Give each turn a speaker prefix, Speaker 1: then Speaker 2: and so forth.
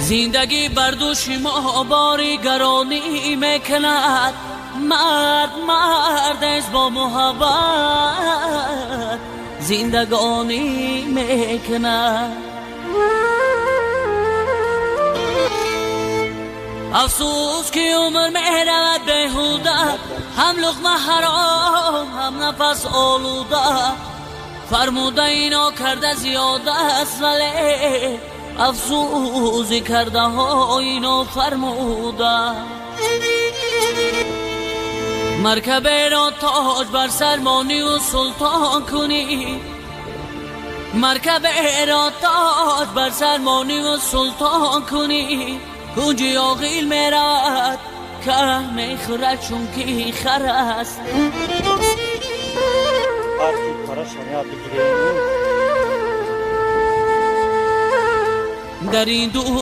Speaker 1: زندگی بر دوش ما باری گرانی میکند، مرد است با محبت زندگانی میکند. افسوس که عمر میرود بیهوده، هم لقمه حرام هم نفس آلوده. فرموده اینا کرده زیاده است، ولی افسوسی کرده ها اینا فرموده. مرکب را تاج بر سر مانی و سلطان کنی، مرکب را تاج بر سر مانی و سلطان کنی. کنجی آقیل میرد که میخورد چون که خر است. در این دو